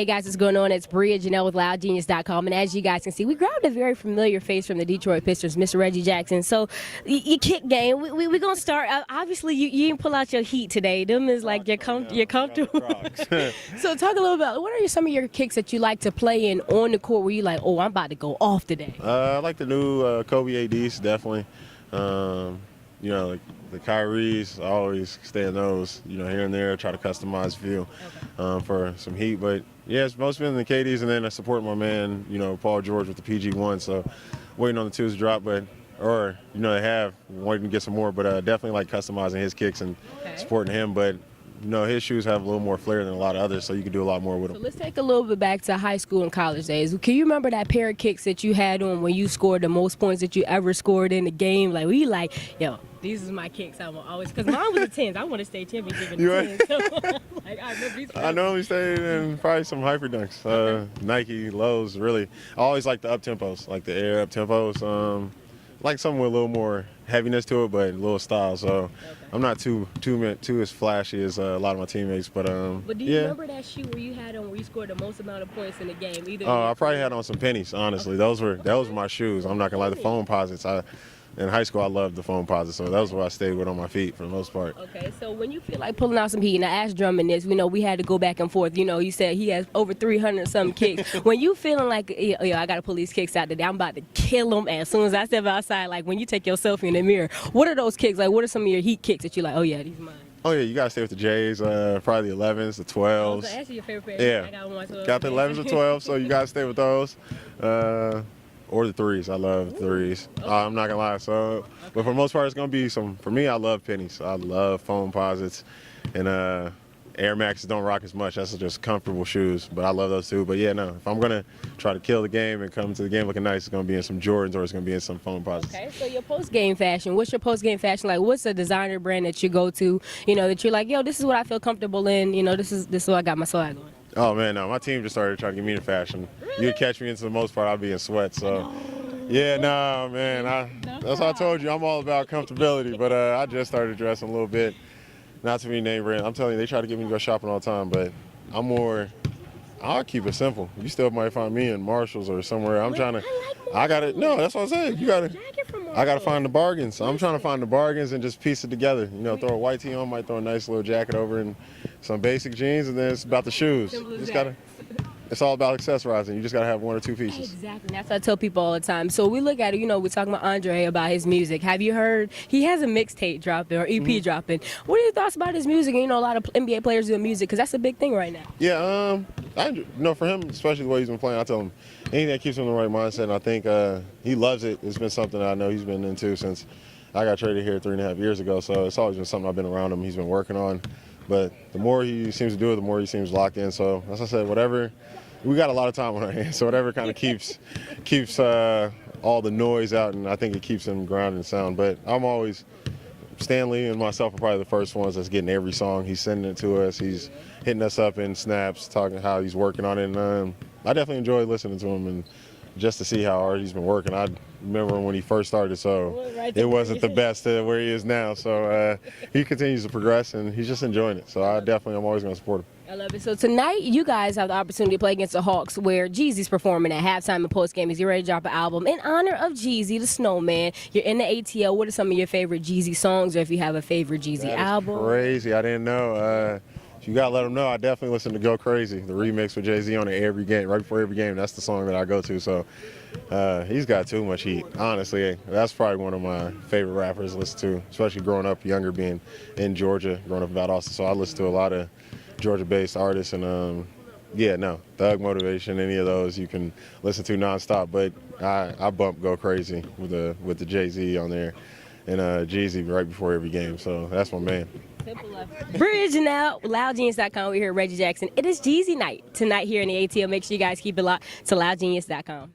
Hey guys, what's going on? It's Bria Janelle with LoudGenius.com, and as you guys can see, we grabbed a very familiar face from the Detroit Pistons, Mr. Reggie Jackson. So, your kick game, we're gonna start. Obviously, you didn't pull out your heat today. Them is like you're comfortable. So, talk a little about what are some of your kicks that you like to play in on the court where you like, oh, I'm about to go off today. I like the new Kobe ADs definitely. Like the Kyries, I always stay in those. Here and there, try to customize feel for some heat. But yeah, it's mostly been the KDs, and then I support my man, Paul George with the PG1. So waiting on the twos to drop, they have waiting to get some more. But definitely like customizing his kicks and supporting him. But his shoes have a little more flair than a lot of others, so you can do a lot more with them. So let's take a little bit back to high school and college days. Can you remember that pair of kicks that you had on when you scored the most points that you ever scored in the game? Like, yo, these is my kicks. I'm always, because mine was a 10s. I want to stay championship in the 10s. So, I remember these. I normally stay in probably some hyper dunks. Nike, lows, really. I always like the up tempos, like the air up tempos. Like something with a little more heaviness to it, but a little style. So I'm not too as flashy as a lot of my teammates. But do you remember that shoe where you had on where you scored the most amount of points in the game? I probably had on some pennies. Honestly, those were my shoes. I'm not gonna lie. The foam posits. In high school, I loved the foam posits, so that was what I stayed with on my feet for the most part. Okay, so when you feel like pulling out some heat, and I asked Drummond this, we had to go back and forth. You said he has over 300-something kicks. When you feeling like, I got to pull these kicks out today, I'm about to kill them as soon as I step outside, like when you take your selfie in the mirror, what are those kicks? Like, what are some of your heat kicks that you're like, oh yeah, these are mine? Oh yeah, you gotta stay with the J's, probably the 11s, the 12s. That's your favorite pair. Yeah, I got one 12. Got the 11s or 12s, so you gotta stay with those. Or the threes. I love threes. I'm not gonna lie. But for the most part, it's gonna be some. For me, I love pennies. I love foam posits, and Air Maxes don't rock as much. That's just comfortable shoes. But I love those too. But yeah, no. If I'm gonna try to kill the game and come to the game looking nice, it's gonna be in some Jordans or it's gonna be in some foam posits. Okay. So your post-game fashion. What's your post-game fashion like? What's a designer brand that you go to? That you're like, yo, this is what I feel comfortable in. This is what I got my swag on. Oh man, no, my team just started trying to get me into fashion. Really? You'd catch me into the most part, I'd be in sweats. So, yeah, no, man, that's what I told you. I'm all about comfortability, but I just started dressing a little bit. Not too many name brands. I'm telling you, they try to get me to go shopping all the time, but I'll keep it simple. You still might find me in Marshalls or somewhere. I got it. No, that's what I'm saying. I got to find the bargains. I'm trying to find the bargains and just piece it together. Throw a white tee on, might throw a nice little jacket over and some basic jeans, and then it's about the shoes. It's all about accessorizing. You just got to have one or two pieces. Exactly. That's what I tell people all the time. So we look at it, we're talking about Andre, about his music. Have you heard, he has a mixtape dropping or EP dropping. What are your thoughts about his music? And, a lot of NBA players doing music because that's a big thing right now. Yeah, for him, especially the way he's been playing, I tell him anything that keeps him in the right mindset, and I think he loves it. It's been something that I know he's been into since I got traded here 3.5 years ago, so it's always been something I've been around him, he's been working on. But the more he seems to do it, the more he seems locked in. So, as I said, we got a lot of time on our hands, so whatever kind of keeps all the noise out, and I think it keeps him grounded and sound. But Stanley and myself are probably the first ones that's getting every song. He's sending it to us. He's hitting us up in snaps, talking how he's working on it. And I definitely enjoy listening to him and just to see how hard he's been working. I remember when he first started, so it wasn't the best where he is now. So he continues to progress, and he's just enjoying it. So I'm always going to support him. I love it. So tonight, you guys have the opportunity to play against the Hawks, where Jeezy's performing at halftime and postgame. He's ready to drop an album in honor of Jeezy, the Snowman. You're in the ATL. What are some of your favorite Jeezy songs, or if you have a favorite Jeezy album? Crazy. I didn't know. You got to let them know. I definitely listen to Go Crazy, the remix with Jay-Z on it every game, right before every game. That's the song that I go to. So he's got too much heat. Honestly, that's probably one of my favorite rappers to listen to, especially growing up younger, being in Georgia, growing up about Austin. So I listen to a lot of Georgia-based artists, and Thug Motivation, any of those you can listen to nonstop. But I bump Go Crazy with the Jay-Z on there, and Jeezy right before every game. So that's my man. Bria Janelle, LoudGenius.com. We're here at Reggie Jackson. It is Jeezy night tonight here in the ATL. Make sure you guys keep it locked to LoudGenius.com.